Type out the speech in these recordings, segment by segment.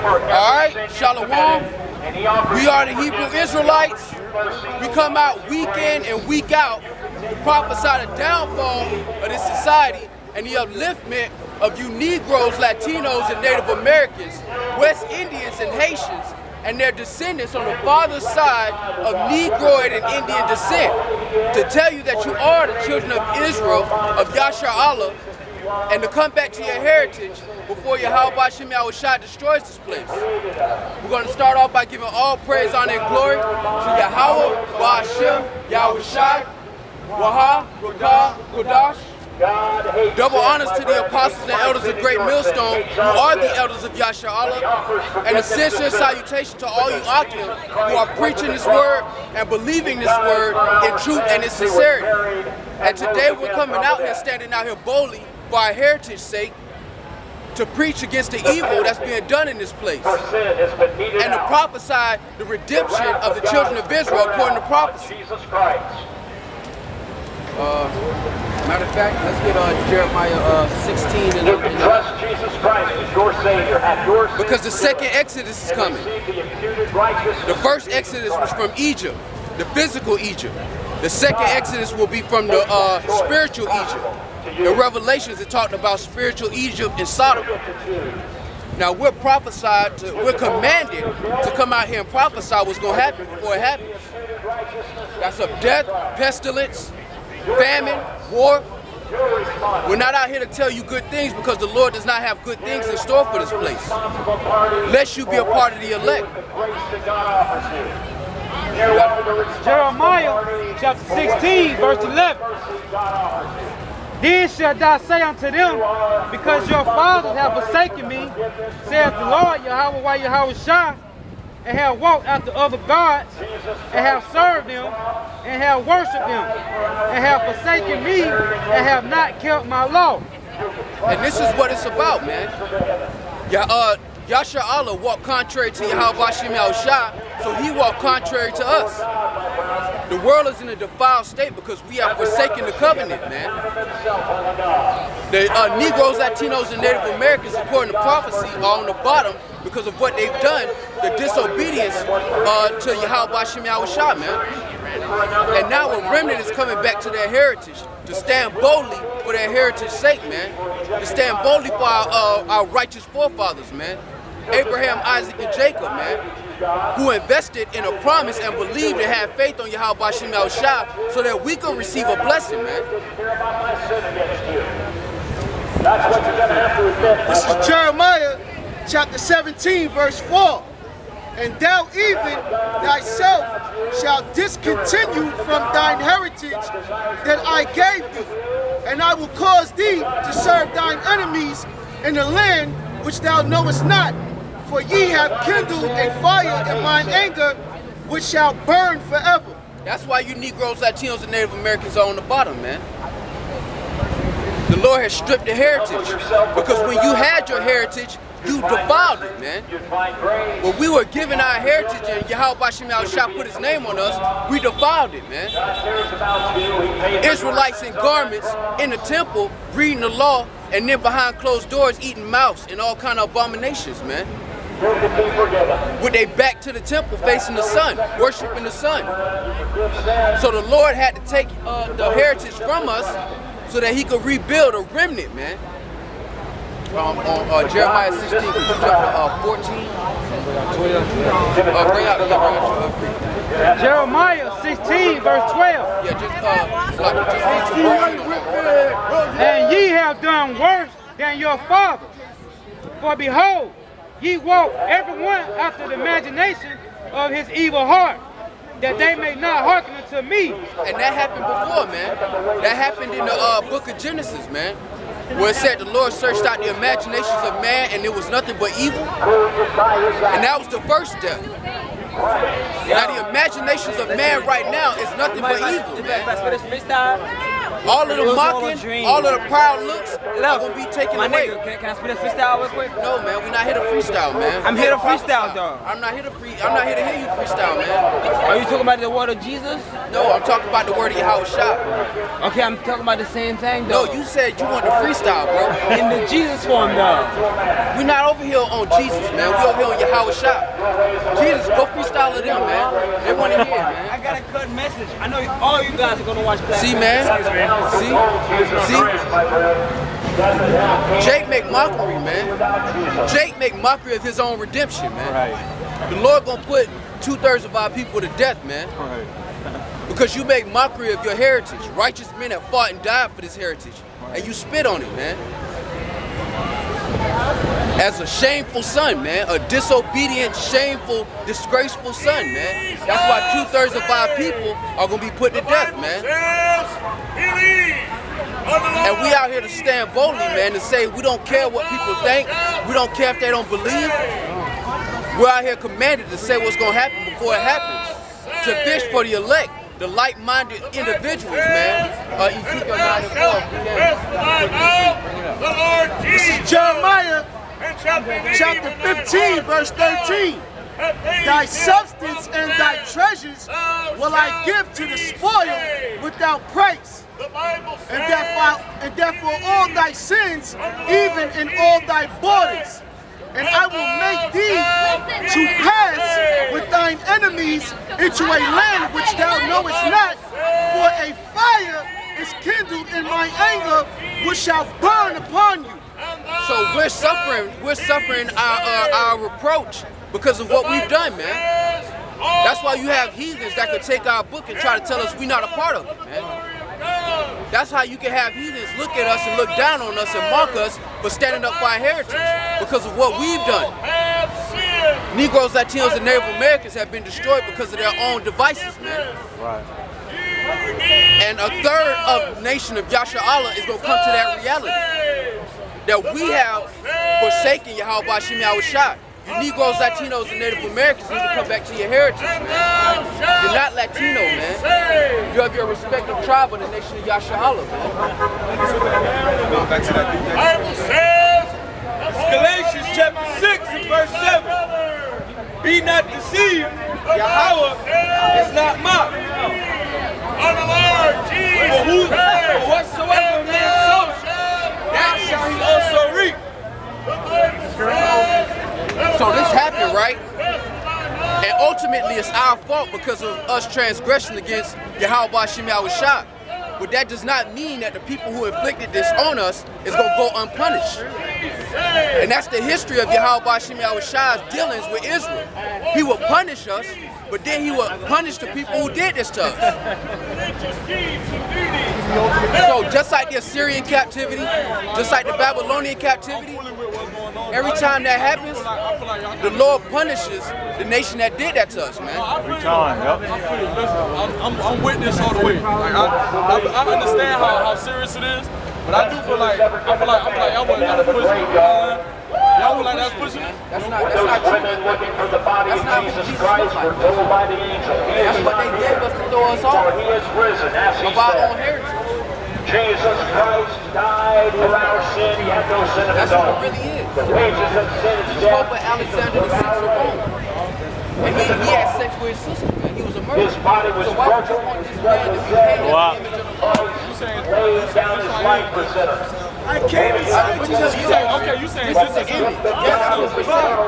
Alright, Shalom. We are the Hebrew Israelites. We come out week in and week out to prophesy the downfall of this society and the upliftment of you Negroes, Latinos, and Native Americans, West Indians, and Haitians, and their descendants on the father's side of Negroid and Indian descent, to tell you that you are the children of Israel, of YAHAWAH, and to come back to your heritage before YAHAWASHI destroys this place. We're going to start off by giving all praise, honor, and glory to YAHAWAH, YAHAWASHI, Waha, Rakah, Kodash. Double honors to the apostles and elders of Great Millstone, who are the elders of YAHAWAH, and a sincere salutation to all you Akim who are preaching this word and believing this word in truth and in sincerity. And today we're coming out here, standing out here boldly for our heritage's sake, to preach against the evil that's being done in this place, and to prophesy the redemption of the children of Israel according to prophecy. Matter of fact, let's get Jeremiah 16 and trust Jesus Christ as your Savior. Because the second Exodus is coming. The first Exodus was from Egypt, the physical Egypt. The second Exodus will be from the spiritual Egypt. The Revelations are talking about spiritual Egypt and Sodom. Now we're commanded to come out here and prophesy what's going to happen before it happens. That's of death, pestilence, famine, war. We're not out here to tell you good things, because the Lord does not have good things in store for this place, lest you be a part of the elect. Jeremiah chapter 16 verse 11. Then shalt thou say unto them, because your fathers have forsaken me, saith the Lord Yahawah Yahawashai, and have walked after other gods, and have served them, and have worshipped them, and have forsaken me, and have not kept my law. And this is what it's about, man. YAHAWAH walked contrary to YAHAWASHI, so he walked contrary to us. The world is in a defiled state because we have forsaken the covenant, man. The Negroes, Latinos, and Native Americans, according to prophecy, are on the bottom because of what they've done, the disobedience to YAHAWASHI, man. And now a remnant is coming back to their heritage, to stand boldly for their heritage's sake, man. To stand boldly for our righteous forefathers, man. Abraham, Isaac, and Jacob, man, who invested in a promise and believed and had faith on YAHAWASHI so that we could receive a blessing, man. This is Jeremiah chapter 17 verse 4. And thou even thyself shalt discontinue from thine heritage that I gave thee, and I will cause thee to serve thine enemies in the land which thou knowest not. For ye have kindled a fire in mine anger, which shall burn forever. That's why you Negroes, Latinos, and Native Americans are on the bottom, man. The Lord has stripped the heritage, because when you had your heritage, you defiled it, man. When we were given our heritage and YAHAWASHI put his name on us, we defiled it, man. Israelites in garments in the temple reading the law, and then behind closed doors eating mouse and all kind of abominations, man. With their back to the temple facing the sun, worshiping the sun. So the Lord had to take the heritage from us so that he could rebuild a remnant, man. On Jeremiah 16, could you jump to 14? Jeremiah 16 verse 12. Yeah, And ye have done worse than your fathers. For behold, ye walk every one after the imagination of his evil heart, that they may not hearken unto me. And that happened before, man. That happened in the book of Genesis, man, where it said the Lord searched out the imaginations of man and it was nothing but evil. And that was the first death. Now the imaginations of man right now is nothing but evil, man. All of the mocking, all of the proud looks are gonna be taken away. Nigga, can I spit a freestyle real quick? No, man, we're not here to freestyle, man. I'm here to freestyle, though. I'm not here to hear you freestyle, man. Are you talking about the word of Jesus? No, I'm talking about the word of Yahawashi. Okay, I'm talking about the same thing, though. No, you said you want to freestyle, bro. In the Jesus form, though. We're not over here on Jesus, man. We're over here on Yahawashi. Jesus, go freestyle it in, man. They want to hear it, man. I got a cut message. I know all you guys are gonna watch Black. See, man. See. Jake make mockery, man. Jake make mockery of his own redemption, man. Right. The Lord gonna put 2/3 of our people to death, man. Right. Because you make mockery of your heritage. Righteous men have fought and died for this heritage. And you spit on it, man. As a shameful son, man. A disobedient, shameful, disgraceful son, man. That's why 2/3 of our people are gonna be put to death, man. And we out here to stand boldly, man, to say we don't care what people think. We don't care if they don't believe. We're out here commanded to say what's gonna happen before it happens. To fish for the elect, the like-minded individuals, man. Ezekiel 9:12. This is Jeremiah chapter 15, verse 13. Thy substance and thy treasures will I give to the spoil without price. And therefore all thy sins, even in all thy borders. And I will make thee to pass with thine enemies into a land which thou knowest not, for a fire is kindled in my anger, which shall burn upon you. So we're suffering our reproach because of what we've done, man. That's why you have heathens that could take our book and try to tell us we're not a part of it, man. That's how you can have heathens look at us and look down on us and mock us for standing up for our heritage because of what we've done. Negroes, Latinos, and Native Americans have been destroyed because of their own devices, man. Right. And a third of the nation of Yasharahla is going to come to that reality. That we have forsaken Yahawashi Yahawashi. You Negroes, Latinos, and Native Americans need to come back to your heritage, man. You're not Latino, man. You have your respective tribe of the nation of Yasharahla, man. Galatians chapter 6 and verse 7. Be not deceived, Yahawah is not mocked. On the Lord Jesus Christ. Whatsoever man sows, that shall he also reap. So this happened, right? And ultimately it's our fault because of us transgression against Yahawashi Yahawashi. But that does not mean that the people who inflicted this on us is going to go unpunished. And that's the history of Yahawashi Yahawashi's dealings with Israel. He will punish us, but then he will punish the people who did this to us. So just like the Assyrian captivity, just like the Babylonian captivity, every time that happens, the Lord punishes the nation that did that to us, man. Every time, yep. I'm with this all the way. Like, I understand how serious it is, but I do feel like y'all wouldn't gotta push it. Y'all would like that's pushing it? That's not true. Looking for the body of Jesus Christ, we're told by the angel. That's what they gave us to throw us off He is risen, as he of our own said. heritage. Jesus Christ died for our sin. He had no sin of That's his what own. it really is. The wages of sin is The Pope death. Alexander VI of Rome. And he had sex with his sister, man. He was a murderer. His body was So why would you want this man to be painted Wow. as the image of the Lord? Laid down his life for sinners. I came inside But to you just saying, Okay, you saying this is the image. Yes, that's what we're saying.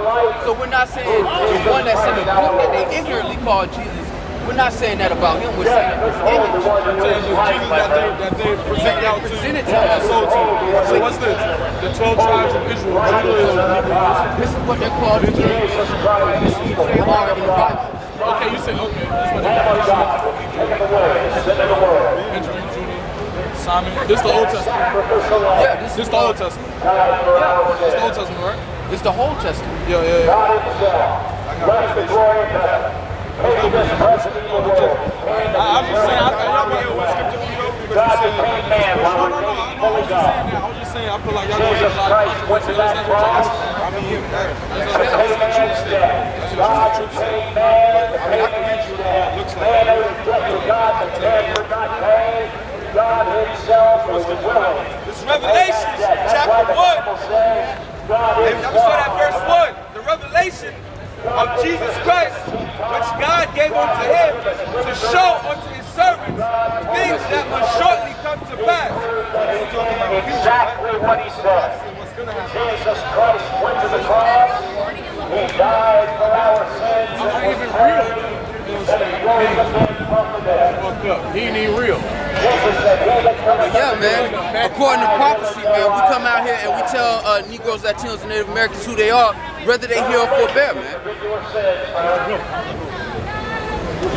So we're not saying the one that's in the book that they ignorantly call Jesus. We're not saying that about him. We're saying that this image that they present out to presented to and us. sold to you. So what's this? The 12 tribes of Israel. Judah is the Negroes. This is what they're called to do. This is who they are in the Bible. Okay, you said okay. That's what they are. Benjamin, Judah, Simon. This is the Old Testament. Yeah, This is the Old Testament. This is the Old Testament, right? It's the whole Testament. Yeah. I'm just saying, I thought y'all might have scripture from you because you said, no, I was just saying that. I was just saying, I feel like y'all going to get a lot of controversy. That's what y'all asking. I mean, that's what the truth said. That's what the truth said. I mean, I can read you what it looks like. God himself was willing. This is Revelation chapter 1. And we saw that verse 1. The revelation of Jesus Christ, which God gave unto him to show unto his servants things that must shortly come to pass. Exactly what he said. Jesus Christ went to the cross. He died for our sins. He ain't even real. He ain't even real. But yeah, man, according to prophecy, man, we come out here and we tell Negroes, Latinos, and Native Americans who they are, whether they hear or forbear, man.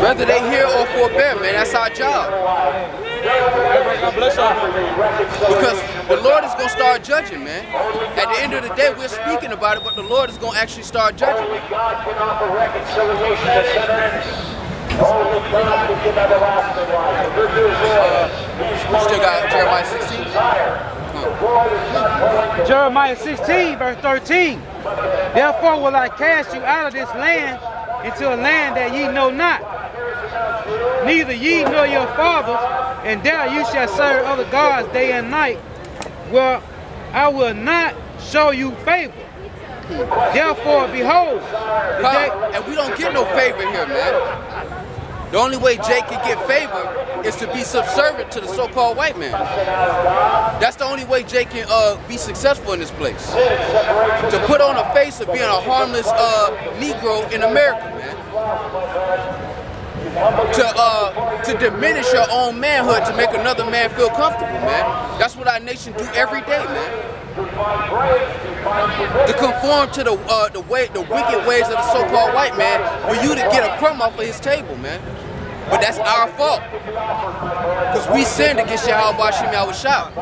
Whether they hear or forbear, man, that's our job. Because the Lord is going to start judging, man. At the end of the day, we're speaking about it, but the Lord is going to actually start judging. Only God can offer reconciliation to sinners. Only God can give everlasting life. The good news is, we still got Jeremiah 16. Jeremiah 16, verse 13. Therefore will I cast you out of this land into a land that ye know not, neither ye nor your fathers, and there you shall serve other gods day and night, where I will not show you favor. Therefore, behold, and we don't get no favor here, man. The only way Jay can get favor is to be subservient to the so-called white man. That's the only way Jay can be successful in this place. To put on a face of being a harmless Negro in America, man. To diminish your own manhood to make another man feel comfortable, man. That's what our nation do every day, man. To conform to the wicked ways of the so-called white man for you to get a crumb off of his table, man. But that's our fault. Because we sinned against YAHAWASHI, YAHAWASHI.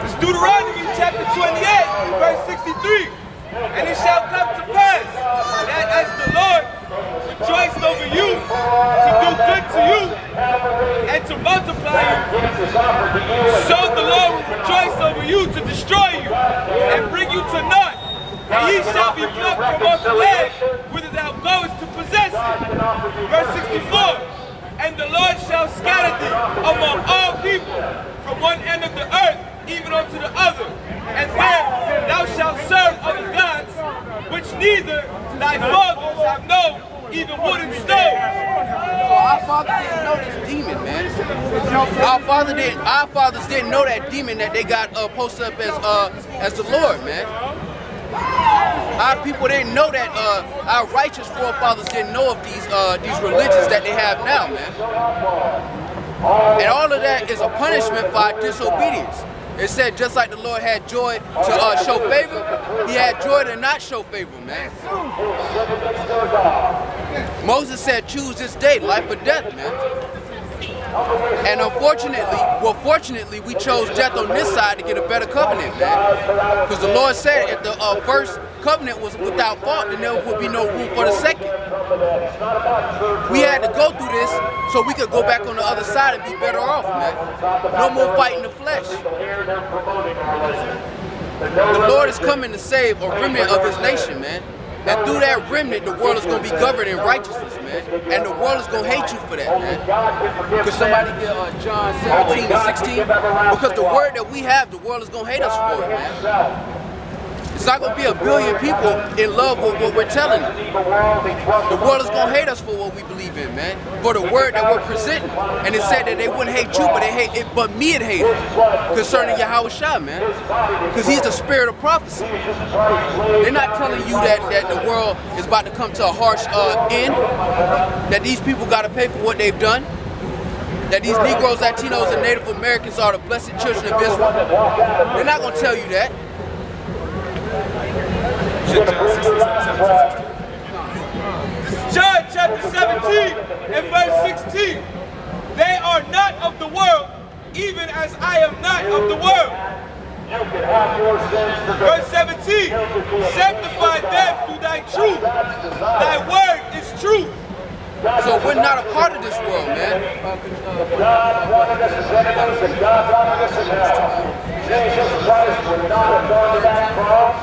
It's Deuteronomy chapter 28, verse 63. And it shall come to pass that as the Lord rejoiced over you to do good to you and to multiply you, so the Lord will rejoice over you to destroy you and bring you to naught. And ye shall be plucked from off the land whither thou goest to possess it. Verse 64. And the Lord shall scatter thee among all people from one end of the earth even unto the other. And there thou shalt serve other gods, which neither thy fathers have known, even wood and stone. So our father didn't know this demon, man. Our fathers didn't know that demon that they got posted up as the Lord, man. Our people didn't know that. Our righteous forefathers didn't know of these religions that they have now, man. And all of that is a punishment for our disobedience. It said just like the Lord had joy to show favor, he had joy to not show favor, man. Moses said, choose this day, life or death, man. And fortunately, we chose death on this side to get a better covenant, man. Because the Lord said if the first covenant was without fault, then there would be no room for the second. We had to go through this so we could go back on the other side and be better off, man. No more fighting the flesh. The Lord is coming to save a remnant of his nation, man. And through that remnant, the world is going to be governed in righteousness, man. And the world is going to hate you for that, man. Could somebody get John 17 and 16? Because the word that we have, the world is going to hate us for it, man. It's not going to be a billion people in love with what we're telling them. The world is going to hate us for what we believe in, man. For the word that we're presenting. And it said that they wouldn't hate you, but they hate it, but me it hated. Concerning YAHAWASHI, man. Because he's the spirit of prophecy. They're not telling you that the world is about to come to a harsh end. That these people got to pay for what they've done. That these Negroes, Latinos, and Native Americans are the blessed children of Israel. They're not going to tell you that. John chapter 17 and verse 16. They are not of the world, even as I am not of the world. Verse 17. Sanctify them through thy truth. Thy word is truth. So we're not a part of this world, man. God wanted us as enemies, and God wanted us as hell. Jesus Christ would not have gone to that cross.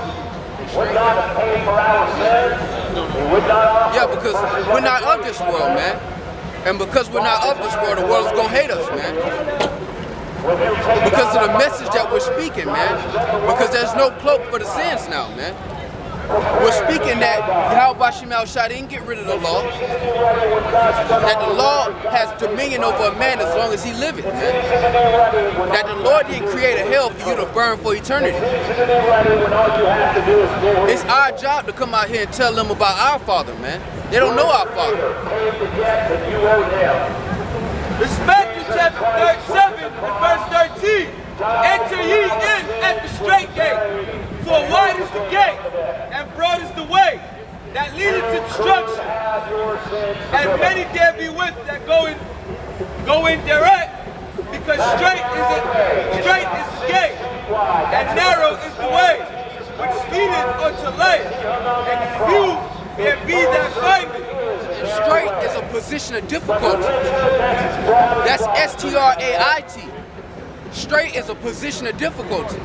He would not have paid for our sins. He would not offer. Yeah, because we're not of this world, man. And because we're not of this world, the world is going to hate us, man. Because of the message that we're speaking, man. Because there's no cloak for the sins now, man. We're speaking that YAHAWASHI didn't get rid of the law. That the law has dominion over a man as long as he liveth, man. That the Lord didn't create a hell for you to burn for eternity. It's our job to come out here and tell them about our Father, man. They don't know our Father. This is Matthew chapter 7 and verse 13. Enter ye in at the straight gate, for wide is the gate, and broad is the way that leadeth to destruction, and many there be with that go in thereat, because straight is the gate, and narrow is the way which leadeth unto life, and few there be that find it. Straight is a position of difficulty. That's S-T-R-A-I-T. Straight is a position of difficulty.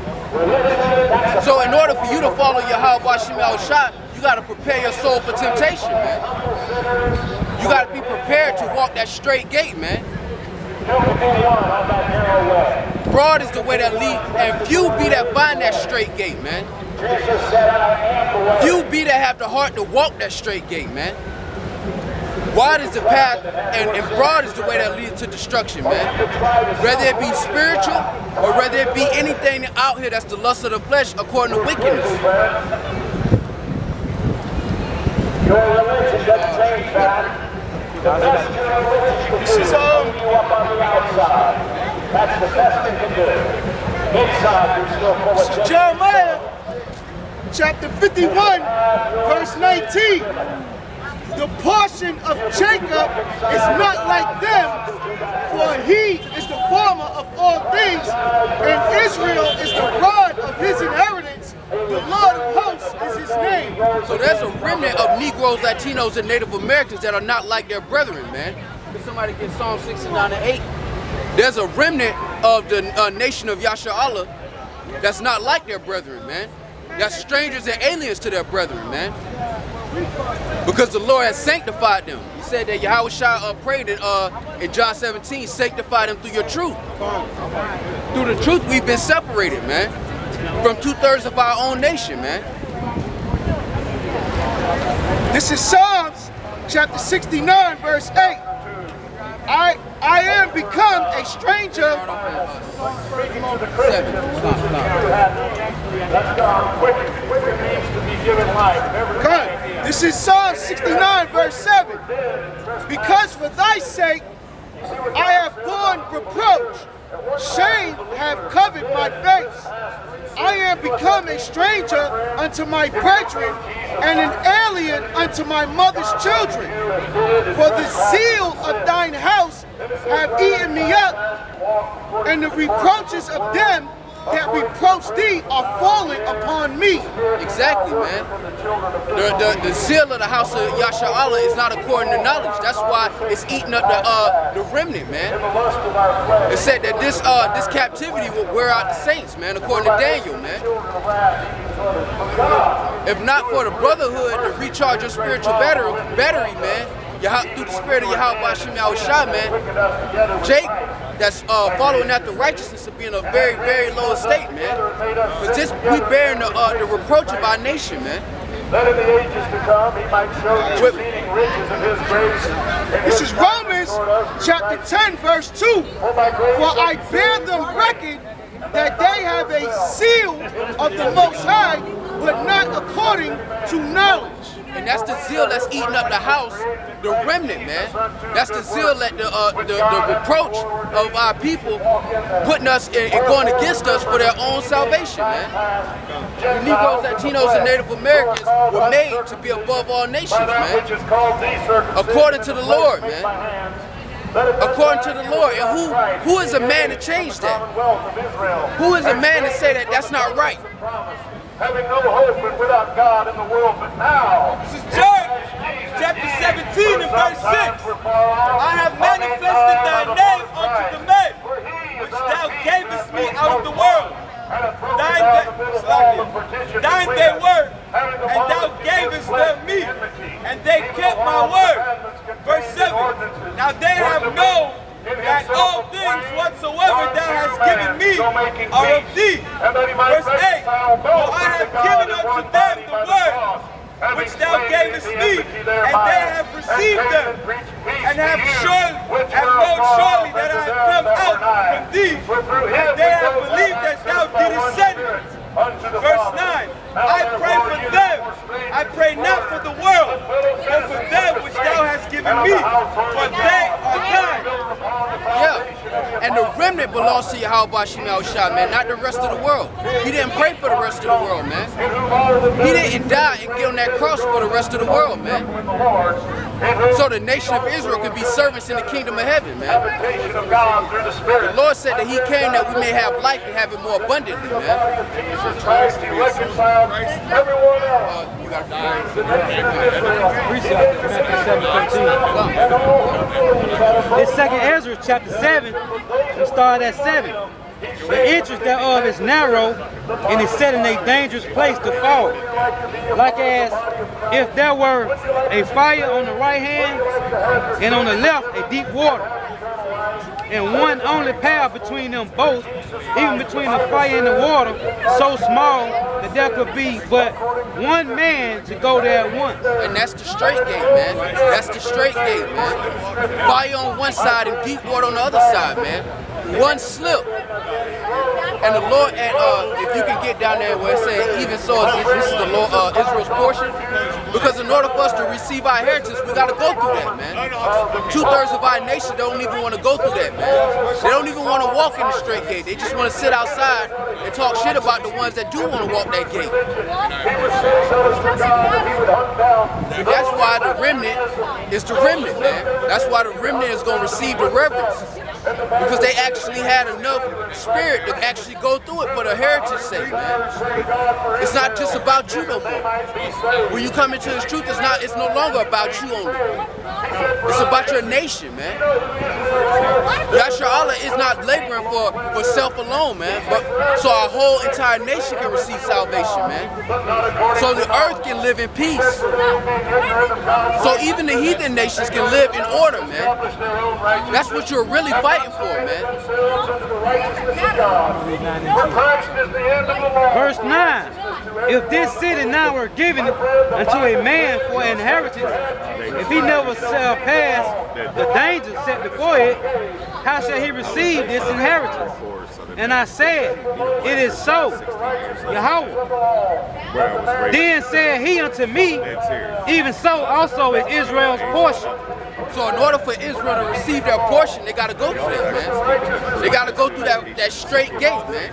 So in order for you to follow YAHAWASHI, you got to prepare your soul for temptation, man. You got to be prepared to walk that straight gate, man. Broad is the way that lead, and few be that find that straight gate, man. Few be that have the heart to walk that straight gate, man. Wide is the path, and broad is the way that leads to destruction, man. Whether it be spiritual, or whether it be anything out here that's the lust of the flesh according to wickedness. Your religion doesn't change that. The best your religion can do is keep you up on the outside. That's the best it can do. Inside, you're still full of Jeremiah chapter 51, verse 19. The portion of Jacob is not like them, for he is the former of all things, and Israel is the rod of his inheritance. The Lord of hosts is his name. So there's a remnant of Negroes, Latinos, and Native Americans that are not like their brethren, man. Can somebody get Psalm 69 and 8? There's a remnant of the nation of Yasharallah that's not like their brethren, man. That's strangers and aliens to their brethren, man. Because the Lord has sanctified them. He said that Yahawashi prayed in John 17, sanctify them through your truth. Through the truth, we've been separated, man, from 2/3 of our own nation, man. This is Psalms chapter 69, verse 8. I am become a stranger. Good. This is Psalm 69, verse 7. Because for thy sake I have borne reproach, shame have covered my face. I am become a stranger unto my brethren, and an alien unto my mother's children. For the zeal of thine house have eaten me up, and the reproaches of them that reproach thee are falling upon me. Exactly, man. The zeal of the house of Yasharallah is not according to knowledge. That's why it's eating up the remnant, man. It said that this captivity will wear out the saints, man, according to Daniel, man. If not for the brotherhood to recharge your spiritual battery, man, through the spirit of YAHAWASHI, man, Jake, that's following after righteousness, to be in a very, very low estate, man. Because we bearing the reproach of our nation, man. That in the ages to come he might show the exceeding riches of his grace. This is Romans chapter 10, verse 2. For I bear them record that they have a seal of the Most High, but not according to knowledge. And that's the zeal that's eating up the house, the remnant, man. That's the zeal that the reproach of our people putting us and going against us for their own salvation, man. The Negroes, Latinos, and Native Americans were made to be above all nations, man. According to the Lord, man. According to the Lord. And who is a man to change that? Who is a man to say that that's not right? Having no hope and without God in the world, but now. This is John chapter 17 and verse 6. I have manifested thy name unto the men, which thou gavest me out of the world. Thine they were, and thou gavest them me, and they kept my word. Verse 7. Now they For I have given unto them the word which thou gavest me, and they have received them, and have known surely that I have come out from thee, and they have believed that thou didst send me. Verse 9, I pray for them, I pray not for the world, but for them which thou hast given me, for they are thine. Yeah, and the remnant belongs to Yahawashi, man, not the rest of the world. He didn't pray for the rest of the world, man. He didn't die and get on that cross for the rest of the world, man. So the nation of Israel can be servants in the kingdom of heaven, man. The Lord said that he came that we may have life and have it more abundantly, man. Christ, he reconciled everyone else. You got to It's 2nd Ezra chapter 7, we start at 7. The entrance thereof is narrow, and is set in a dangerous place to fall. Like as if there were a fire on the right hand, and on the left a deep water, and one only path between them both, even between the fire and the water, so small that there could be but one man to go there at once. And that's the straight gate, man. That's the straight gate, man. Fire on one side and deep water on the other side, man. One slip. And the Lord, and if you can get down there where it says, even so, this is the Lord, Israel's portion. Because in order for us to receive our inheritance, we got to go through that, man. 2/3 of our nation don't even want to go through that, man. They don't even want to walk in the straight gate. They just want to sit outside and talk shit about the ones that do want to walk that gate. And that's why the remnant is the remnant, man. That's why the remnant is going to receive the reverence. Because they actually had enough spirit to actually go through it for the heritage sake, man. It's not just about you no more. When you come into this truth, it's no longer about you only. It's about your nation, man. Yahshua is not laboring for self alone, man, but so our whole entire nation can receive salvation, man. So the earth can live in peace. So even the heathen nations can live in order, man. That's what you're really fighting for, man. Verse 9, if this city now were given unto a man for inheritance, if he never shall pass the danger set before it, how shall he receive this inheritance? And I said, it is so, Yahawah. Then said he unto me, even so also is Israel's portion. So in order for Israel to receive their portion, they got to go through that, man. They got to go through that straight gate, man.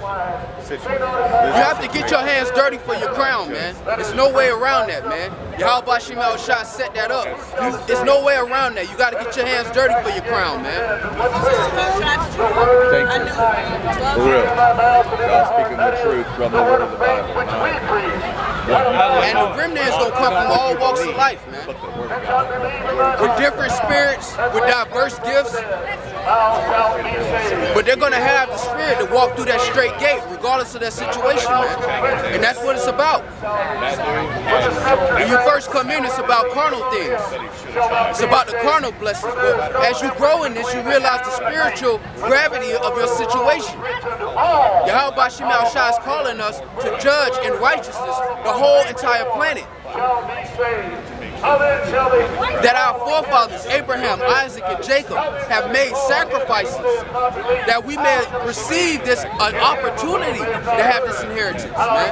You have to get your hands dirty for your crown, man. There's no way around that, man. Yahawah Shah set that up. There's no way around that. You got to get your hands dirty for your crown, man. Thank you. For real. Y'all speaking the truth from the word of the Bible. And the remnant is going to come from all walks of life, man. With different spirits, with diverse gifts. But they're going to have the spirit to walk through that straight gate, regardless of their situation, man. And that's what it's about. When you first come in, it's about carnal things. It's about the carnal blessings. But as you grow in this, you realize the spiritual gravity of your situation. Yahawah Shah is calling us to judge in righteousness the whole entire planet. That our forefathers, Abraham, Isaac, and Jacob, have made sacrifices that we may receive this an opportunity to have this inheritance, man.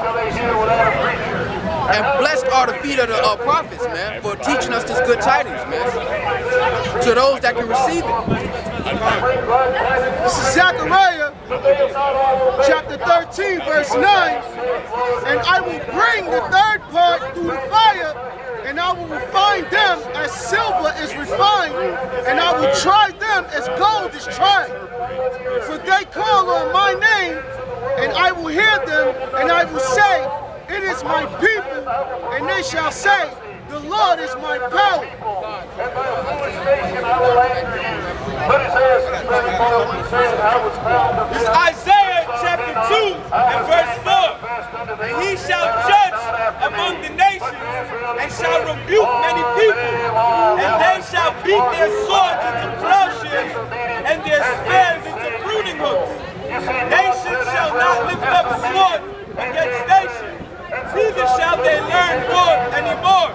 And blessed are the feet of the prophets, man, for teaching us this good tidings, man, to those that can receive it. This is Zechariah, chapter 13, verse 9. And I will bring the third part through the fire, and I will refine them as silver is refined, and I will try them as gold is tried. For they call on my name, and I will hear them, and I will say, it is my people, and they shall say, the Lord is my power. It's Isaiah chapter 2 and verse 4. And he shall judge among the nations, and shall rebuke many people, and they shall beat their swords into plowshares, and their spears into pruning hooks. Nations shall not lift up sword against nation, neither shall they learn war anymore.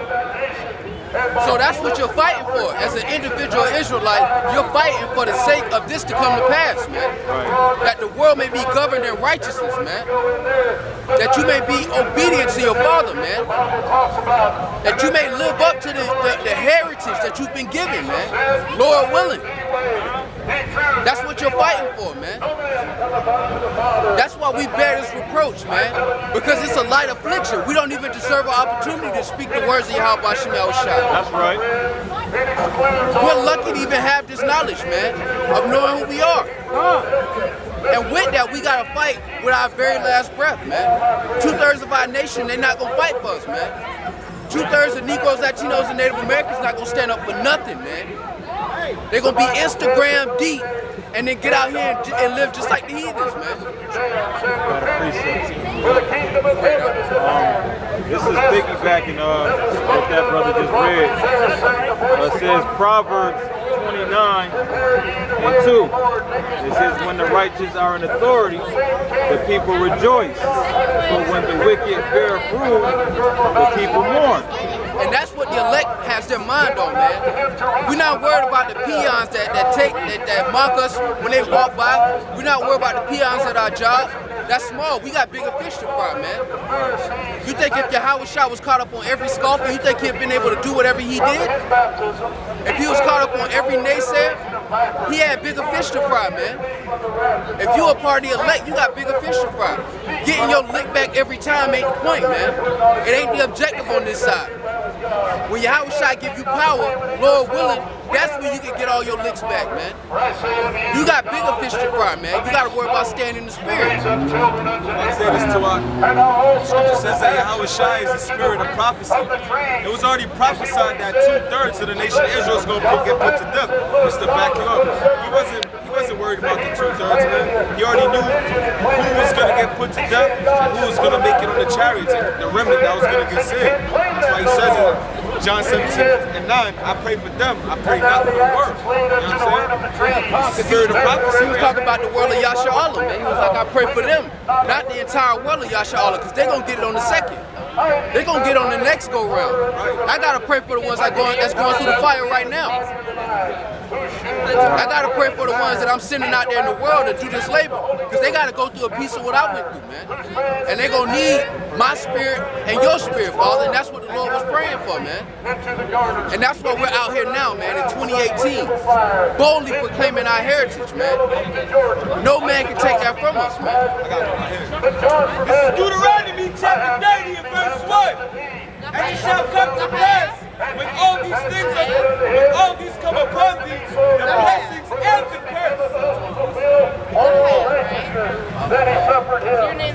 So that's what you're fighting for. As an individual Israelite, you're fighting for the sake of this to come to pass, man. That the world may be governed in righteousness, man. That you may be obedient to your Father, man. That you may live up to the heritage that you've been given, man. Lord willing. That's what you're fighting for, man. That's why we bear this reproach, man. Because it's a light affliction. We don't even deserve an opportunity to speak the words of YAHAWASHI. That's right. We're lucky to even have this knowledge, man, of knowing who we are. And with that, we gotta fight with our very last breath, man. 2/3 of our nation, they're not gonna fight for us, man. 2/3 of Negroes, Latinos, and Native Americans not gonna stand up for nothing, man. They're gonna be Instagram deep and then get out here and live just like the heathens, man. This is piggybacking what that brother just read. It says Proverbs 29:2. It says, when the righteous are in authority, the people rejoice. But when the wicked bear fruit, the people mourn. And that's what the elect has their mind on, man. We're not worried about the peons that mock us when they walk by. We're not worried about the peons at our job. That's small. We got bigger fish to fry, man. You think if YAHAWASHI was caught up on every scoffer, you think he'd been able to do whatever he did? If he was caught up on every naysayer, he had bigger fish to fry, man. If you a part of the elect, you got bigger fish to fry. Getting your lick back every time ain't the point, man. It ain't the objective on this side. When YAHAWASHI give you power, Lord willing, that's when you can get all your licks back, man. You got bigger fish to fry, man. You got to worry about staying in the spirit. I say this to our scripture says that YAHAWASHI is the spirit of prophecy. It was already prophesied that 2/3 of the nation of Israel is going to get put to death. Just to back you up, he wasn't worried about the 2/3, man. He already knew who was going to get put to death and who was going to make it on the chariots, the remnant that was going to get saved. That's why he says it. John 17:9, I pray for them, I pray not for the world. You know what I'm saying? Spirit of prophecy. He was talking about the world of Yasharallah, man. He was like, I pray for them, not the entire world of Yasharallah, because they're going to get it on the second. They're going to get on the next go round. I got to pray for the ones that's going through the fire right now. I got to pray for the ones that I'm sending out there in the world to do this labor, because they got to go through a piece of what I went through, man. And they're going to need my spirit and your spirit, Father, and that's what the Lord was praying for, man. And that's why we're out here now, man, in 2018, boldly proclaiming our heritage, man. No man can take that from us, man. This is Deuteronomy chapter 30 and verse 1. And it shall come to pass when all these things come upon thee, the blessings and the curse. Then he suffered him. 18.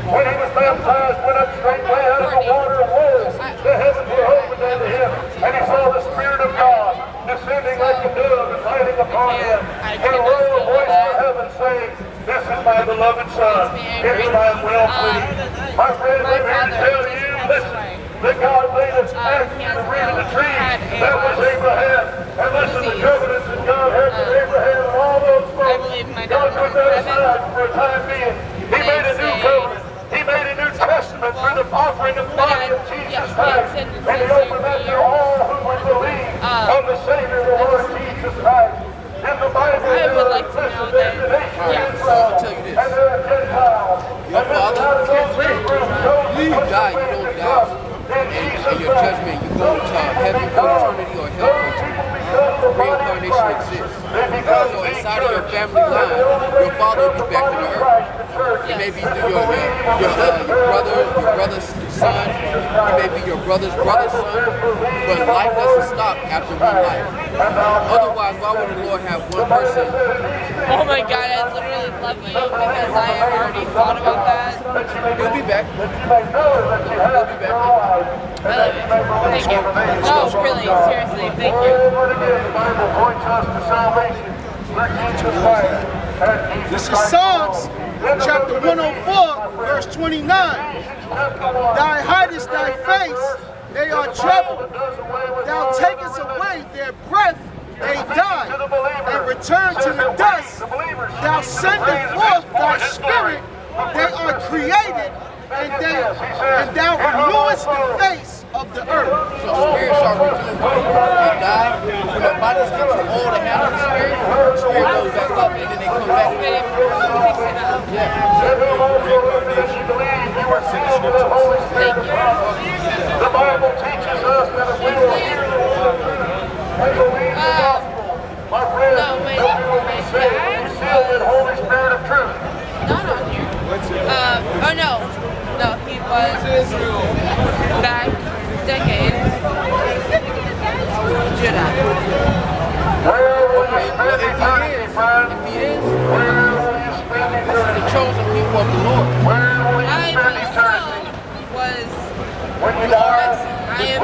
When he was baptized, went up straightway out of the water of waters. The heavens were opened unto him, and he saw the Spirit of God descending like a dove and lighting upon him. And a royal voice from heaven saying, this is my beloved Son, in whom I am well pleased. My friends, I'm here to tell you, listen, that God laid his axe in the root of the tree. That was Abraham. And listen, the covenants that God had with Abraham and all those folks, God put that aside for a time being. He made a new covenant. He made a new testament for the offering of the body of Jesus Christ. And he opened that to all who would believe on the Savior, the Lord Jesus Christ. In the Bible, I would like to know that, I'll tell you this. Your Father, you die, you don't die. And your judgment, you go to heaven for eternity or hell for eternity. Reincarnation exists. So inside of your family line, your father will be back to the earth. It may be through your brother's son, it may be your brother's brother's son, but life doesn't stop after one life. Otherwise, why would the Lord have one person? Oh my God, I literally love you because I have already thought about that. He'll be back. He'll be back. I love you. Thank you. No, really, seriously, thank you. This is Psalms chapter 104, verse 29. Thou hidest thy face, they are troubled. Thou takest away their breath, they die, and return to the dust. Thou sendest forth thy spirit, they are created, and thou renewest the face of the earth. So spirits are redeemed and die. When the bodies get too old to handle the spirit goes back up and then they come back. The Bible teaches us that if we will hear the word and believe the gospel, my friend, that we will be saved and sealed in the Holy Spirit of truth. Not on here. Oh no. No, he was back decades. Judah. Where will you spend eternity, friend? If he is, Where will you spend this is the eternity? chosen people of the Lord. Where will you I spend eternity? myself was When you die, I am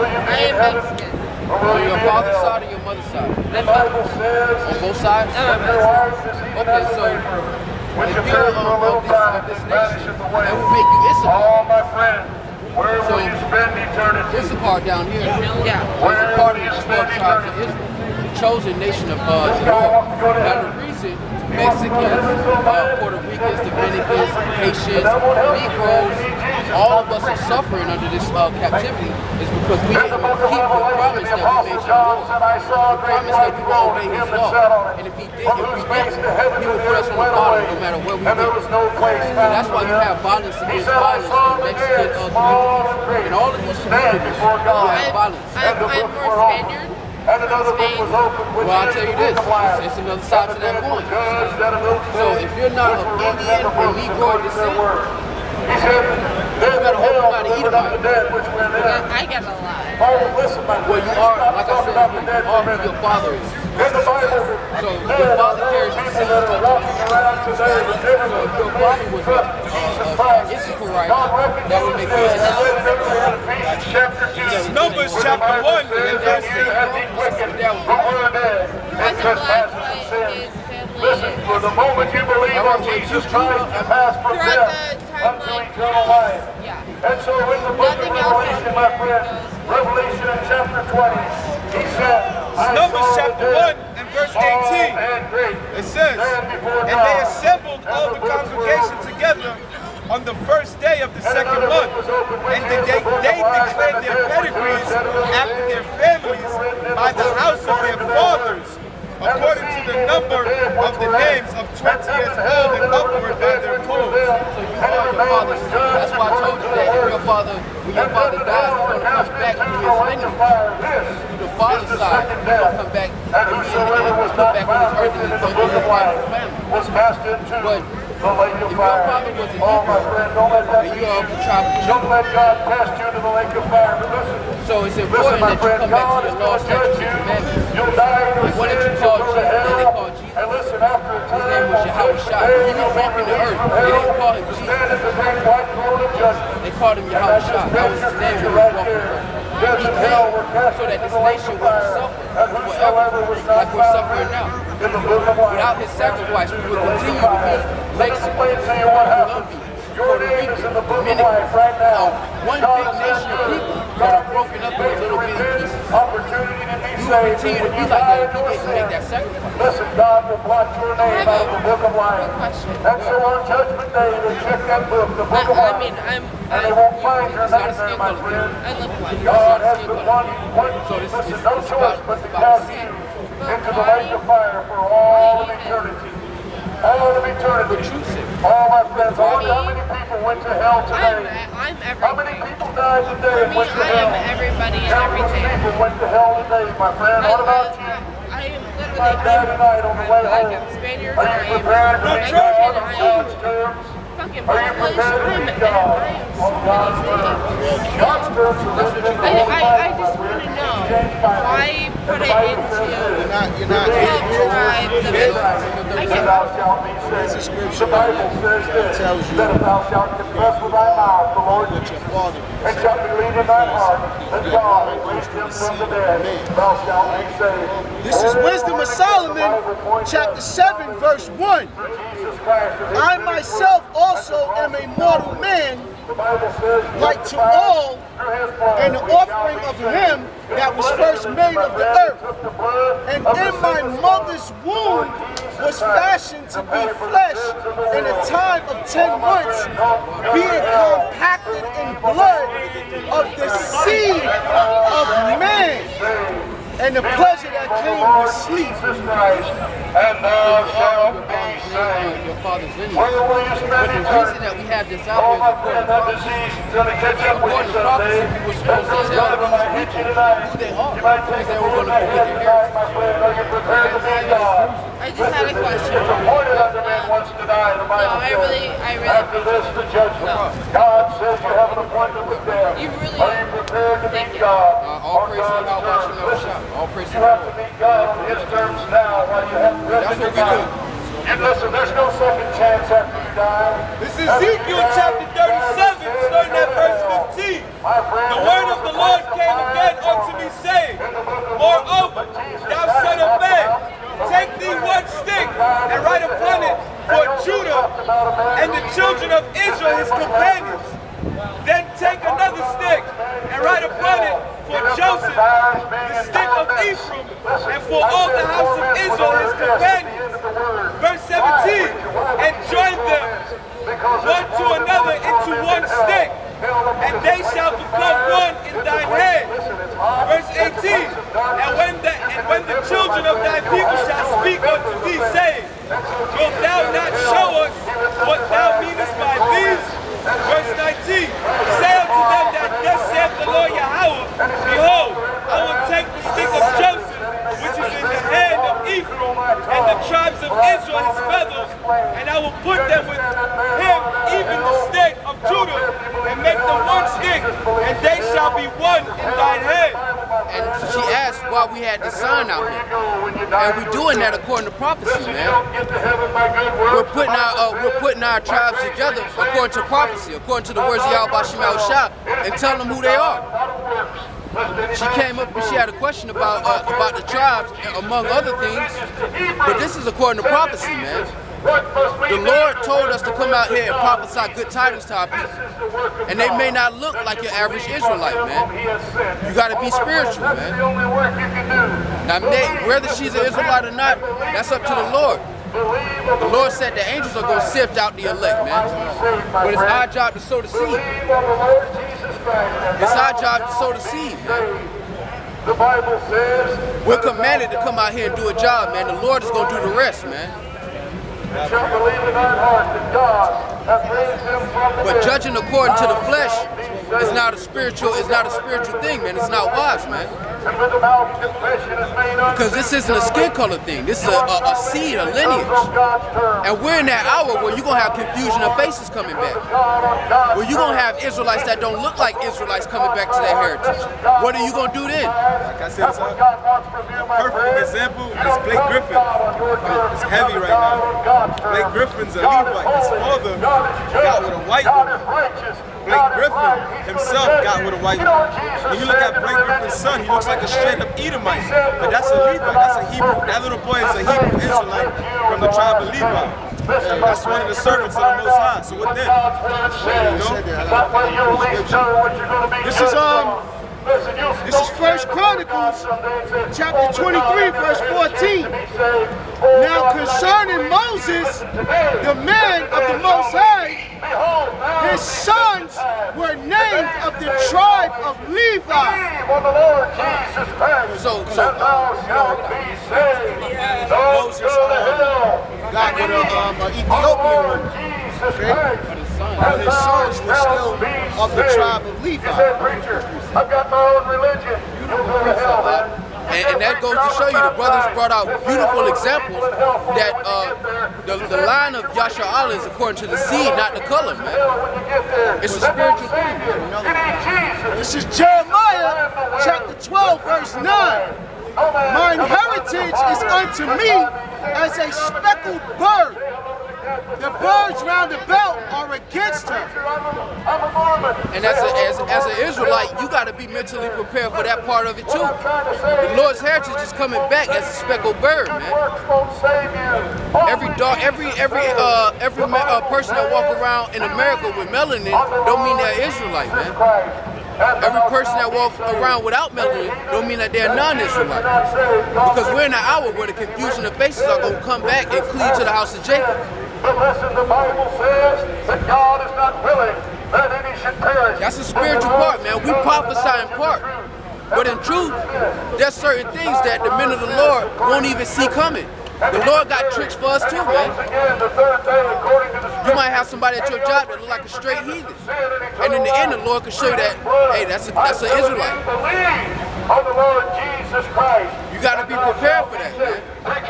Mexican. On your father's side or your mother's side? the Bible says, On both sides? when your wife is eaten Okay, as a so vapor, which if you're appears for a little time, of this and nation, vanisheth away. that would make you Issachar. Oh, my friend, where So, will you spend eternity? Issachar down here Yeah. is a part of the 12 tribes of Israel, the chosen nation of the Lord. Now the reason Mexicans, Puerto Ricans, Dominicans, Haitians, Negroes, all of us are suffering under this captivity is because we didn't keep the promise that we made to the Lord. The promise that we will obey His law. And if He did, He would put us on the bottom no matter where we went. And that's why you have violence against violence in Mexican communities. And all of these communities, you have violence. I'm more Spaniard. And another book was opened, which Well, I'll tell you this, it's another side to that coin. So if you're not of Indian or Negro descent, he said, there's gotta no hope hell not to to eat live up them. the dead, which we're in. I get a lot. Oh, listen, my well, friend, you are, stop like I talking said, about the dead you for a are who minute. your father is. In the Bible, So your father carries the seed. that are walking around today with different So if your father was a Issacharite, that would make you Ephesians chapter 2. Numbers chapter 1 and verse 8. As a black, white, his family Listen, is for the moment you believe on Jesus Christ, you pass from throughout death the unto timeline. eternal life. Yeah. And so in the book of Nothing else Revelation, on my here friend, goes. Revelation in chapter 20, he said, I Numbers saw the chapter dead, 1 and verse small 18. and great, It says, stand before and they God. assembled all the congregation together on the first day of the second month. And they declared their pedigrees after their families by the house of their fathers, according to the number of the names of 20 years old and upward by their codes. So you are your father's seed. That's why I told you that if your father, when your father dies, he's going to come back to his lineage. Through the father's side, he's going to come back and he'll come back on his earth and he'll come his family. Was cast into But the lake of if your fire. father was a Oh, my Hebrew, friend, don't let that and be. you are of the tribe of Don't Judah, let God cast you into the lake of fire. But listen, so it's listen, important my that you friend, come back God to is your law, going to judge statutes, you. and commandments. You'll die in your Like, what did you sins, call you'll go to Jesus? They hell. called Jesus. And listen, after a His name time, was on Yahawashi. judgment day, He was walking the earth. They didn't call him Jesus. stand at the great white throne of judgment. They called him Yahawashi. That was his name when he was walking the earth. He came so that this nation wouldn't suffer forever like we're suffering now. In the book of life. Without his sacrifice, we would continue to be Mexican, Explain to you what happened. Your name is in the book of life right now. One big nation of people that are broken up into little bitty pieces. Opportunity to be We will saved. continue to When be you like die that in if your he didn't make sin, that sacrifice. listen, God will blot your name out of the book of life. Question. And so on Judgment Day, they check that book, the book of I life, mean, and they won't find your It's not name a there, skin my color. friend. I live one. God has the one, So this listen, is no it's choice about, but to it's about cast sin. you into the lake of fire for all of eternity. All of eternity. All my friends, how many people went to hell today? I'm How many everything. people died today and For me, went to I hell? am everybody and Countless everything. people went to hell today, my friend. What about you? I am literally, My dad tonight on the way I'm black, home. I'm Spaniard, Are I you am prepared to meet God Mexican, on I am God's terms? fucking Are you Polish, prepared to I am meet God so on God's many terms? things. God's terms are written in the Holy I Bible, just my want to friend. know James 5. why put it into You're 12 not. tribes of Israel. I That get thou shalt be saved. The Bible says this, that if thou shalt confess with thy mouth the Lord Jesus, and shalt believe in thine heart that God raised him from the dead, thou shalt be saved. This is Wisdom of Solomon, chapter 7, verse 1. I myself also am a mortal man, like to all, and the offering of him that was first made of the earth. And in my mother's womb was fashioned to be flesh in a time of 10 months, being compacted in blood of the seed of man, and the pleasure that came with sleep. And thou shalt be saved. Your father's lineage. Where will you spend But the reason that we have this out all here my is friend, that disease is going to catch up with you someday. we were supposed to That's tell going to these hit you people tonight. who they are. You might take Because they a were going little to bit forget their tonight, heritage. my friend. Are you prepared to be God? I just had a question. It's appointed unto man once to die, the No, Bible I says. really. After this, the judgment. God says you have an appointment with death. You really Are you prepared to Thank meet you. God? All praise to God YAHAWAH, says, listen, all praise to you have to YAHAWAH. meet God on His terms now while you have breath That's in what your we do. body. And listen, there's no second chance after you die. This is Ezekiel chapter 37, starting at verse 15. The word of the Lord came again unto me, saying, Moreover, thou son of man, take thee one stick and write upon it for Judah and the children of Israel his companions. Then take another stick and write upon it for Joseph, the stick of Ephraim, and for all the house of Israel his companions. Verse 17, and join them one to another into one stick, and they shall become one in thine hand. Verse 18, and when the children of thy people shall speak unto thee, saying, Wilt thou not show us what thou meanest by these? Verse 19, say unto them that thus saith the Lord Yahawah, Behold, I will take the stick of Joseph, which is in the hand of Ephraim, and the tribes of Israel his feathers, and I will put them with him, even the stick of Judah, and make them one stick, and they shall be one in thine hand. And she asked why we had the sign out here. And we're doing that according to prophecy, man. We're putting our tribes together according to prophecy, according to the words of YAHAWASHI, and telling them who they are. She came up and she had a question about the tribes, among other things. But this is according to prophecy, man. The Lord told us to come out here and prophesy good tidings to our people. And they may not look like your average Israelite, man. You got to be spiritual, man. Now, whether she's an Israelite or not, that's up to the Lord. The Lord said the angels are going to sift out the elect, man. But it's our job to sow the seed. It's our job to sow the seed, man. The Bible says we're commanded to come out here and do a job, man. The Lord is going to do the rest, man. Shall believe in thine heart that God hath raised him from the But dead. judging according to the flesh is not a spiritual thing, man. It's not wise, man. And with the mouth confession is made unto Because this isn't a skin color thing. This is a seed, a lineage. And we're in that hour where you're going to have confusion of faces coming back. Where you're going to have Israelites that don't look like Israelites coming back to their heritage. What are you going to do then? Like I said, son, perfect example is Blake Griffin. It's heavy right now. Blake Griffin's a Levite. His father got with a white woman. Blake Griffin himself got with a white woman. When you look at Blake Griffin's son, he looks like a straight up Edomite. But that's a Levite. That's a Hebrew. That little boy is a Hebrew Israelite from the tribe of Levi. That's one of the servants of the Most High. So what then? This is First Chronicles, chapter 23, verse 14. Now concerning Moses, the man of the Most High, his sons were named of the tribe of Levi. So Moses got with an Ethiopian woman. But his sons were still of the tribe of Levi. I've got my own religion. You go to hell, man. And that goes to show you, the brothers brought out beautiful examples that the line of Yasha'Allah is according to the seed, not the color, man. It's a spiritual thing. This is Jeremiah chapter 12, verse 9. Mine heritage is unto me as a speckled bird. The birds round about are against her. And as an Israelite, you got to be mentally prepared for that part of it too. The Lord's heritage is coming back as a speckled bird, man. Every person that walk around in America with melanin don't mean they're Israelite, man. Every person that walks around without melanin don't mean that they're non-Israelite. Because we're in an hour where the confusion of faces are going to come back and cleave to the house of Jacob. But listen, the Bible says that God is not willing that any should perish. That's a spiritual part, man. We prophesy in part. But in truth, there's certain things that the men of the Lord won't even see coming. The Lord got tricks for us too, man. You might have somebody at your job that look like a straight heathen. And in the end, the Lord can show you that, hey, that's an Israelite. On the Lord Jesus Christ. You got to be prepared for that, man.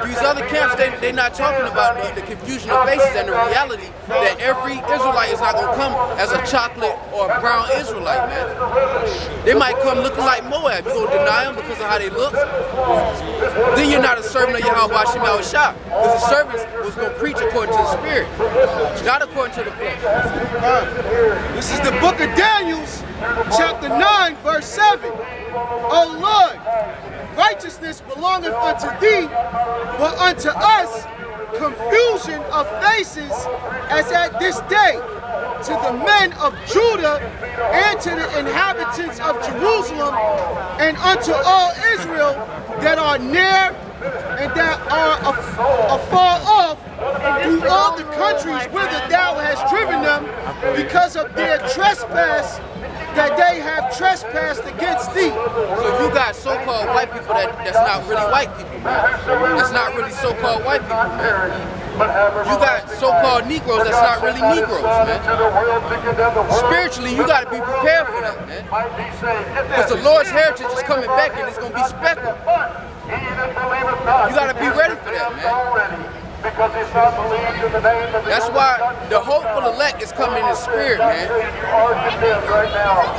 These other camps, they're not talking about the confusion of faces and the reality that every Israelite is not going to come as a chocolate or a brown Israelite, man. They might come looking like Moab. You going to deny them because of how they look? Then you're not a servant of YAHAWASHI. Because the servant was going to preach according to the Spirit, not according to the flesh. This is the book of Daniel, chapter 9, verse 7. O Lord, righteousness belongeth unto thee, but unto us confusion of faces as at this day, to the men of Judah and to the inhabitants of Jerusalem, and unto all Israel that are near and that are afar off, through all the countries whither thou hast driven them, because of their trespass that they have trespassed against thee. So you got so-called white people that's not really white people, man. That's not really so-called white people, man. You got so-called Negroes that's not really Negroes, man. Spiritually, you got to be prepared for that, man. Because the Lord's heritage is coming back and it's going to be speckled. You got to be ready for that, man. That's why the hopeful elect is coming in the spirit, man.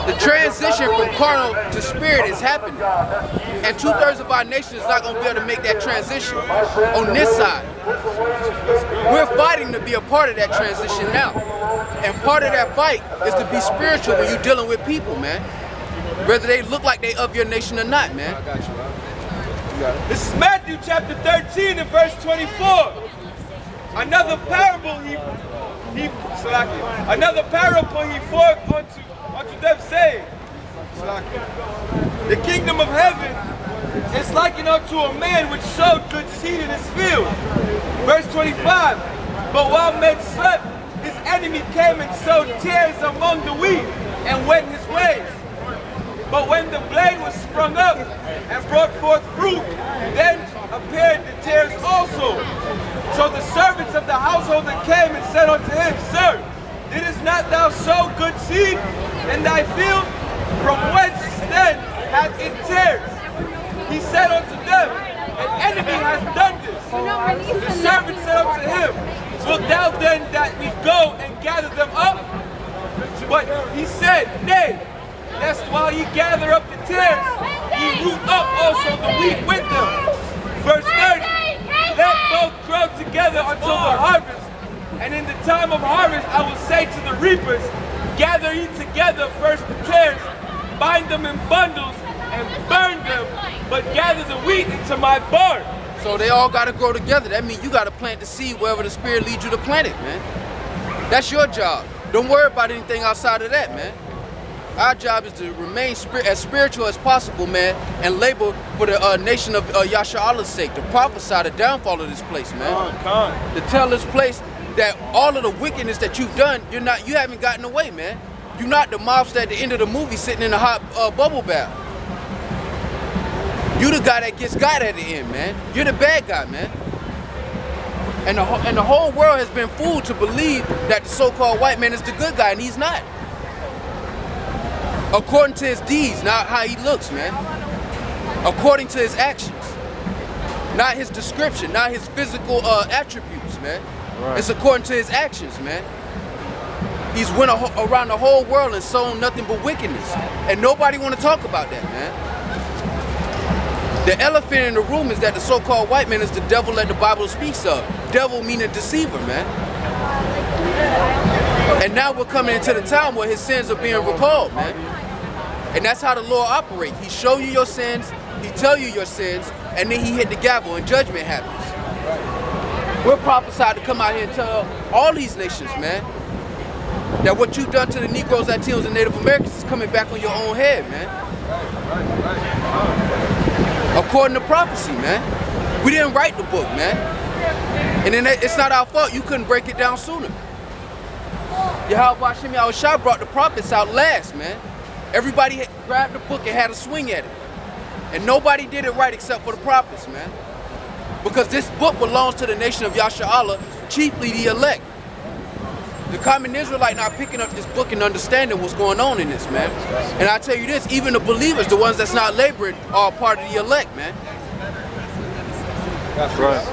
The transition from carnal to spirit is happening. And 2/3 of our nation is not going to be able to make that transition on this side. We're fighting to be a part of that transition now. And part of that fight is to be spiritual when you're dealing with people, man. Whether they look like they of your nation or not, man. This is Matthew chapter 13 and verse 24. Another parable he forth unto them, saying, the kingdom of heaven is likened unto a man which sowed good seed in his field. Verse 25. But while men slept, his enemy came and sowed tares among the wheat and went his ways. But when the blade was sprung up and brought forth fruit, then appeared the tares also. So the servants of the householder came and said unto him, Sir, didst not thou sow good seed in thy field? From whence then hath it tares? He said unto them, An enemy has done this. The servant said unto him, Wilt thou then that we go and gather them up? But he said, Nay, lest while ye gather up the tares, ye root up also the wheat with them. Verse 30, let both grow together until the harvest, and in the time of harvest I will say to the reapers, gather ye together first the tares, bind them in bundles, and burn them, but gather the wheat into my barn. So they all got to grow together. That means you got to plant the seed wherever the Spirit leads you to plant it, man. That's your job. Don't worry about anything outside of that, man. Our job is to remain as spiritual as possible, man, and labor for the nation of Yahshua sake, to prophesy the downfall of this place, man. To tell this place that all of the wickedness that you've done, you haven't gotten away, man. You're not the mobster at the end of the movie sitting in a hot bubble bath. You the guy that gets got at the end, man. You're the bad guy, man. And the whole world has been fooled to believe that the so-called white man is the good guy, and he's not. According to his deeds, not how he looks, man. According to his actions. Not his description, not his physical attributes, man. Right. It's according to his actions, man. He's went around the whole world and sown nothing but wickedness. And nobody want to talk about that, man. The elephant in the room is that the so-called white man is the devil that the Bible speaks of. Devil meaning deceiver, man. And now we're coming into the time where his sins are being recalled, man. And that's how the Lord operates. He show you your sins, he tell you your sins, and then he hit the gavel and judgment happens. We're prophesied to come out here and tell all these nations, man. that what you've done to the Negroes, Latinos, and Native Americans is coming back on your own head, man. According to prophecy, man. We didn't write the book, man. And then it's not our fault you couldn't break it down sooner. YAHAWASHI brought the prophets out last, man. Everybody grabbed the book and had a swing at it. And nobody did it right except for the prophets, man. Because this book belongs to the nation of Yasharahla, chiefly the elect. The common Israelite not picking up this book and understanding what's going on in this, man. And I tell you this, even the believers, the ones that's not laboring, are part of the elect, man. That's right.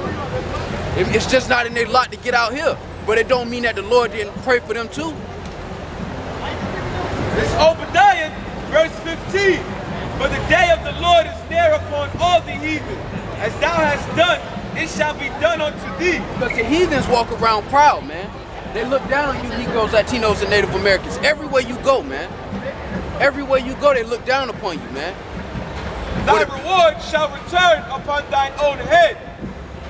It's just not in their lot to get out here. But it don't mean that the Lord didn't pray for them too. It's Obadiah, verse 15. For the day of the Lord is near upon all the heathen. As thou hast done, it shall be done unto thee. Because the heathens walk around proud, man. They look down on you Negroes, Latinos, and Native Americans. Everywhere you go, man. Everywhere you go, they look down upon you, man. Thy reward shall return upon thine own head.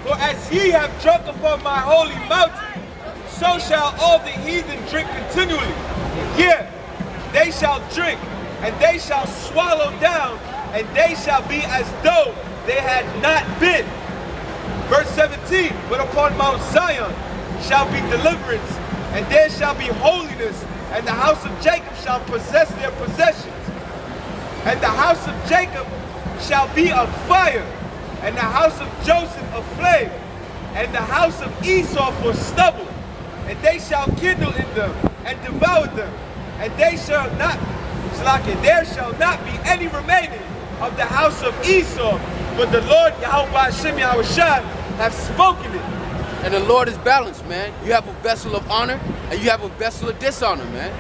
For as ye have drunk upon my holy mountain, so shall all the heathen drink continually. Yea, they shall drink, and they shall swallow down, and they shall be as though they had not been. Verse 17, but upon Mount Zion shall be deliverance, and there shall be holiness, and the house of Jacob shall possess their possessions. And the house of Jacob shall be a fire, and the house of Joseph a flame, and the house of Esau for stubble. And they shall kindle in them, and devour them, and there shall not be any remaining of the house of Esau, but the Lord YAHAWASHI have spoken it. And the Lord is balanced, man. You have a vessel of honor, and you have a vessel of dishonor, man.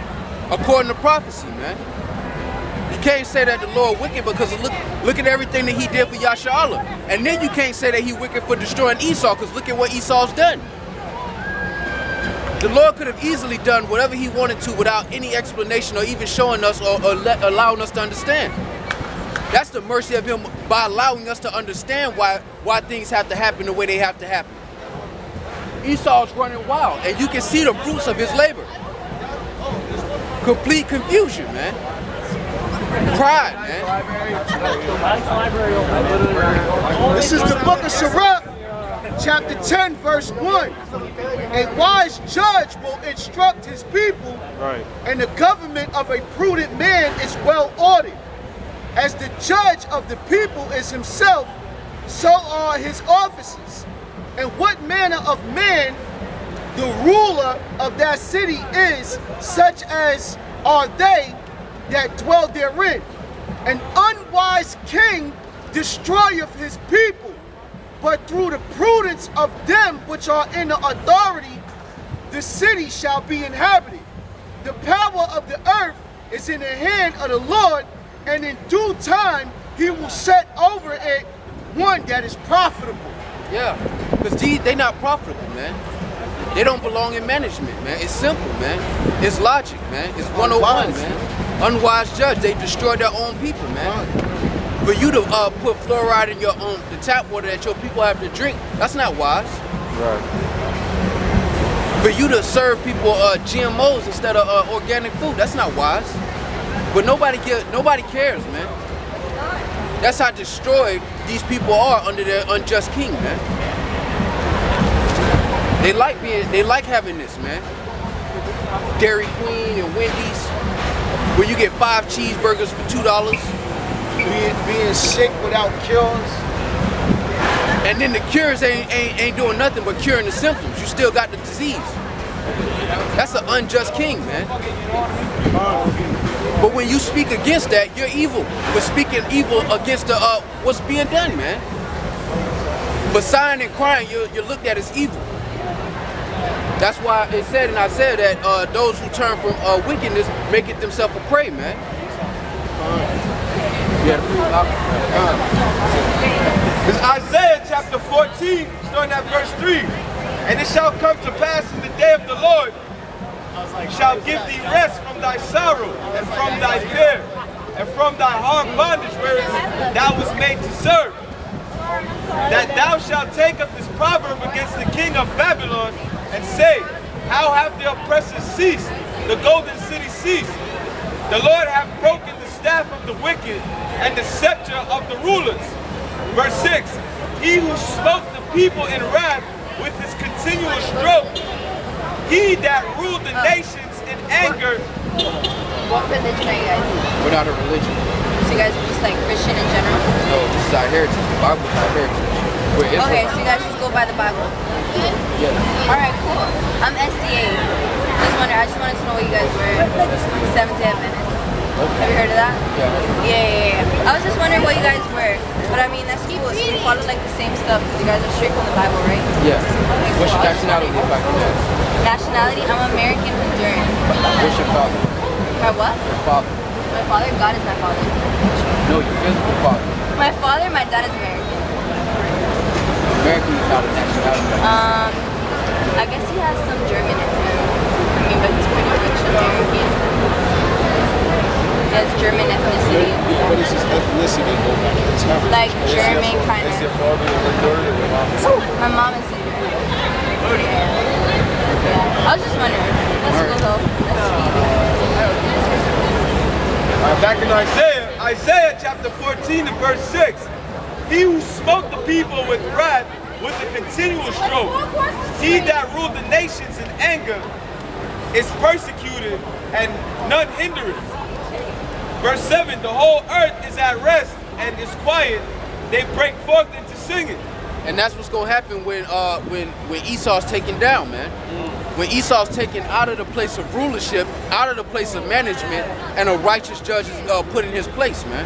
According to prophecy, man. You can't say that the Lord wicked because look at everything that he did for Yasharahla. And then you can't say that he wicked for destroying Esau because look at what Esau's done. The Lord could have easily done whatever he wanted to without any explanation or even showing us or allowing us to understand. That's the mercy of him by allowing us to understand why things have to happen the way they have to happen. Esau's running wild, and you can see the fruits of his labor. Complete confusion, man. Pride, man. This is the book of Sirach, chapter 10, verse 1. A wise judge will instruct his people, and the government of a prudent man is well ordered. As the judge of the people is himself, so are his officers. And what manner of man the ruler of that city is, such as are they that dwell therein. An unwise king destroyeth his people, but through the prudence of them which are in the authority, the city shall be inhabited. The power of the earth is in the hand of the Lord, and in due time he will set over it one that is profitable. Yeah, because they not profitable, man. They don't belong in management, man. It's simple, man. It's logic, man. It's 101, man. Unwise judge, they destroy their own people, man. For you to put fluoride in the tap water that your people have to drink, that's not wise. Right. For you to serve people GMOs instead of organic food, that's not wise. But nobody cares, man. That's how destroyed these people are under their unjust king, man. They like having this, man. Dairy Queen and Wendy's, where you get 5 cheeseburgers for $2. Being sick without cures. And then the cures ain't doing nothing but curing the symptoms. You still got the disease. That's an unjust king, man. But when you speak against that, you're evil. For speaking evil against what's being done, man. For sighing and crying, you're looked at as evil. That's why it said, and I said that those who turn from wickedness make it themselves a prey, man. It's Isaiah chapter 14, starting at verse 3. And it shall come to pass in the day of the Lord, shall give thee rest from thy sorrow, and from thy fear, and from thy hard bondage wherein thou was made to serve. That thou shalt take up this proverb against the king of Babylon, and say, how have the oppressors ceased, the golden city ceased. The Lord hath broken the staff of the wicked and the scepter of the rulers. Verse 6, he who smote the people in wrath with his continual stroke, he that ruled the nations in anger. What religion are you guys? We're not a religion. So you guys are just like Christian in general? No, this is our heritage. The Bible is our heritage. We're Israel. Okay, so you guys just go by the Bible? Yes. Alright, cool. I'm SDA. I just wanted to know what you guys were. Seventh-day Adventists. Okay. Have you heard of that? Yeah. I was just wondering what you guys were. But I mean, that's cool. So you follow like the same stuff. You guys are straight from the Bible, right? Yeah. Okay, cool. What's your nationality, if I can ask? Nationality? I'm American Honduran. What's your father? My what? Your father. My father? God is my father. No, your physical father. My father, my dad is American. American is not a nationality. I guess he has some German in him. I mean, but he's pretty rich American. He has German ethnicity. What is his ethnicity? Like German kind of. Is your father Honduran or your mom is Honduran? My mom is Honduran. Yeah. I was just wondering. That's cool though. That's sweet. Back in Isaiah chapter 14 and verse 6. He who smote the people with wrath with a continual stroke, he that ruled the nations in anger, is persecuted and none hindereth. Verse 7, the whole earth is at rest and is quiet. They break forth into singing. And that's what's gonna happen when Esau's taken down, man. When Esau's taken out of the place of rulership, out of the place of management, and a righteous judge is put in his place, man.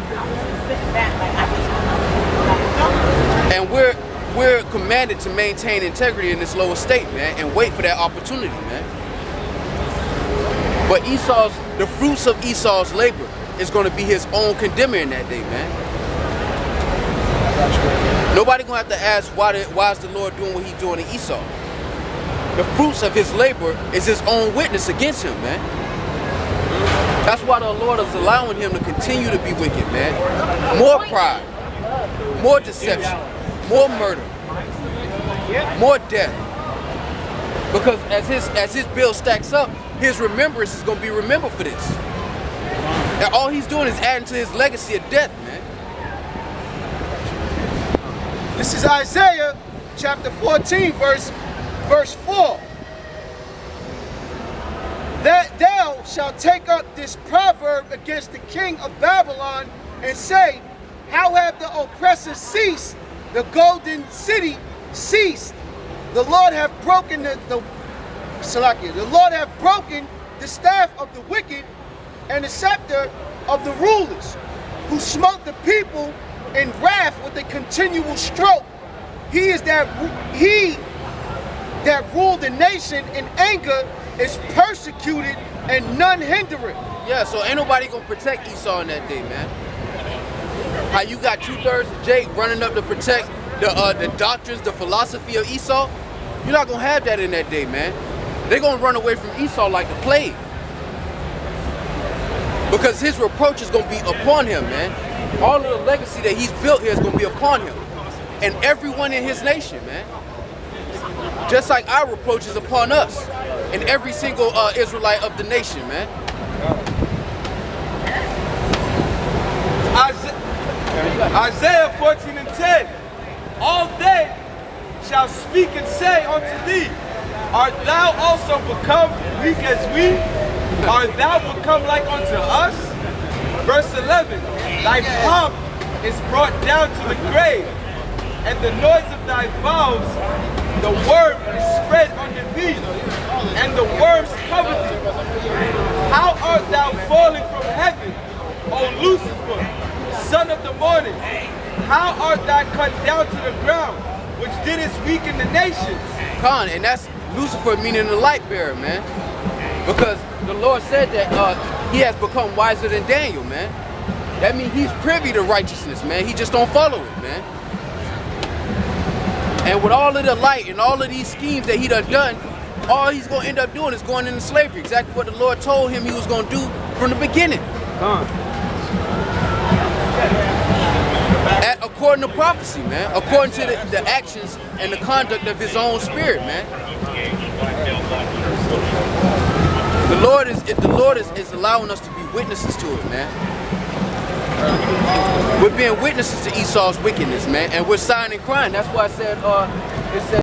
And we're commanded to maintain integrity in this lower state, man, and wait for that opportunity, man. But the fruits of Esau's labor is going to be his own condemner in that day, man. Nobody gonna have to ask why is the Lord doing what he's doing to Esau. The fruits of his labor is his own witness against him, man. That's why the Lord is allowing him to continue to be wicked, man. More pride, more deception, more murder, more death. Because as his bill stacks up, his remembrance is gonna be remembered for this. And all he's doing is adding to his legacy of death, man. This is Isaiah chapter 14, verse 4. That thou shalt take up this proverb against the king of Babylon and say, how have the oppressors ceased? The golden city ceased. The Lord hath broken the Lord hath broken the staff of the wicked and the scepter of the rulers, who smote the people in wrath with a continual stroke. He that ruled the nation in anger is persecuted and none hindereth. Yeah, so ain't nobody gonna protect Esau in that day, man. How you got 2/3 of Jake running up to protect the doctrines, the philosophy of Esau? You're not gonna have that in that day, man. They're gonna run away from Esau like the plague. Because his reproach is gonna be upon him, man. All of the legacy that he's built here is gonna be upon him. And everyone in his nation, man. Just like our reproach is upon us and every single Israelite of the nation, man. Isaiah 14 and 10. All they shall speak and say unto thee, art thou also become weak as we? Art thou become like unto us? Verse 11. Thy pomp is brought down to the grave, and the noise of thy vows, the worm is spread under thee, and the worms cover thee. How art thou fallen from heaven, O Lucifer, son of the morning? How art thou cut down to the ground, which didst weaken the nations? Khan, and that's Lucifer meaning the light bearer, man. Because the Lord said that he has become wiser than Daniel, man. That means he's privy to righteousness, man. He just don't follow it, man. And with all of the light and all of these schemes that he done, all he's going to end up doing is going into slavery. Exactly what the Lord told him he was going to do from the beginning. According to prophecy, man. According to the actions and the conduct of his own spirit, man. The Lord is allowing us to be witnesses to it, man. We're being witnesses to Esau's wickedness, man, and we're signing crime. That's why I said it said